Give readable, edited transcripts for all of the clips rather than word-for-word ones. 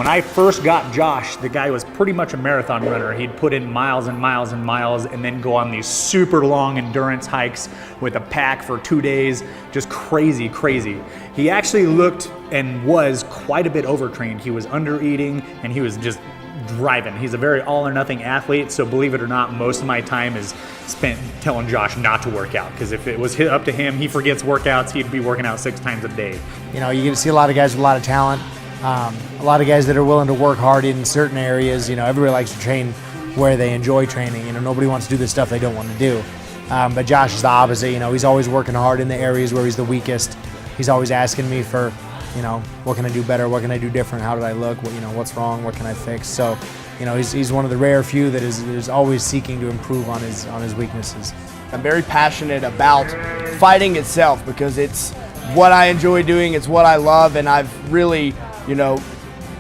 When I first got Josh, the guy was pretty much a marathon runner. He'd put in miles and miles and miles and then go on these super long endurance hikes with a pack for 2 days, just crazy, crazy. He actually looked and was quite a bit overtrained. He was under eating and he was just driving. He's a very all or nothing athlete, so believe it or not, most of my time is spent telling Josh not to work out, because if it was up to him, he forgets workouts, he'd be working out 6 times a day. You know, you get to see a lot of guys with a lot of talent, a lot of guys that are willing to work hard in certain areas. You know, everybody likes to train where they enjoy training. You know, nobody wants to do the stuff they don't want to do. But Josh is the opposite. You know, he's always working hard in the areas where he's the weakest. He's always asking me for, you know, what can I do better? What can I do different? How did I look? What, you know, what's wrong? What can I fix? So, you know, he's one of the rare few that is always seeking to improve on his weaknesses. I'm very passionate about fighting itself because it's what I enjoy doing, it's what I love, and I've really, you know,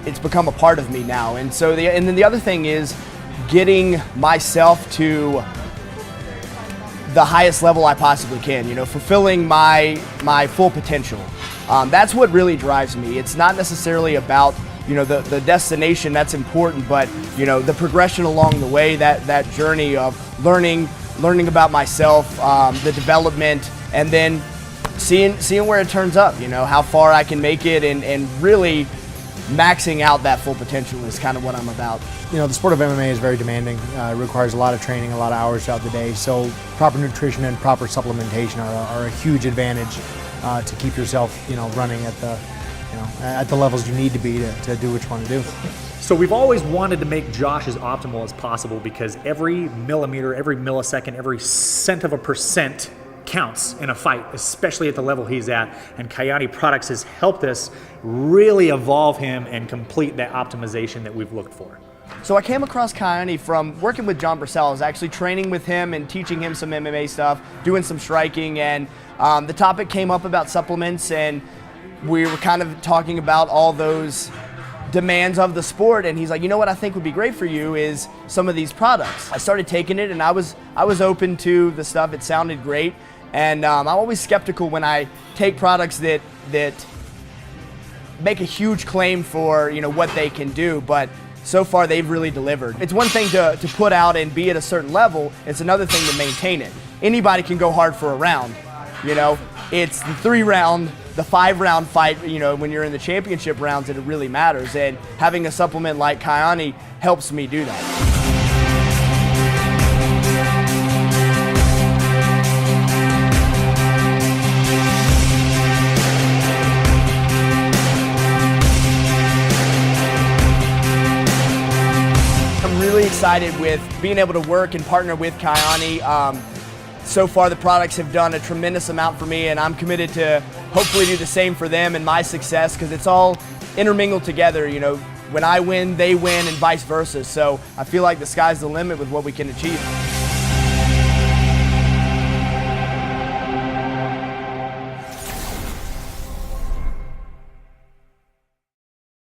it's become a part of me now. And so and then the other thing is getting myself to the highest level I possibly can, you know, fulfilling my full potential. That's what really drives me. It's not necessarily about, you know, the destination, that's important, but, you know, the progression along the way, that journey of learning about myself, the development, and then seeing where it turns up, you know, how far I can make it, and really maxing out that full potential is kind of what I'm about. You know, the sport of MMA is very demanding. It requires a lot of training, a lot of hours throughout the day, so proper nutrition and proper supplementation are a huge advantage to keep yourself, you know, running at the levels you need to be to do what you want to do. So we've always wanted to make Josh as optimal as possible, because every millimeter, every millisecond, every cent of a percent counts in a fight, especially at the level he's at. And Kyäni Products has helped us really evolve him and complete that optimization that we've looked for. So I came across Kyäni from working with John Brissell. I was actually training with him and teaching him some MMA stuff, doing some striking, and the topic came up about supplements, and we were kind of talking about all those demands of the sport, and he's like, you know what I think would be great for you is some of these products. I started taking it, and I was open to the stuff. It sounded great, and I'm always skeptical when I take products that make a huge claim for, you know, what they can do, but so far they've really delivered. It's one thing to put out and be at a certain level, it's another thing to maintain it. Anybody can go hard for a round, you know. It's the 3-round, the 5-round fight, you know, when you're in the championship rounds, that it really matters, and having a supplement like Kyäni helps me do that. I'm really excited with being able to work and partner with Kyäni. So far, the products have done a tremendous amount for me, and I'm committed to hopefully do the same for them and my success, because it's all intermingled together. You know, when I win, they win, and vice versa. So I feel like the sky's the limit with what we can achieve.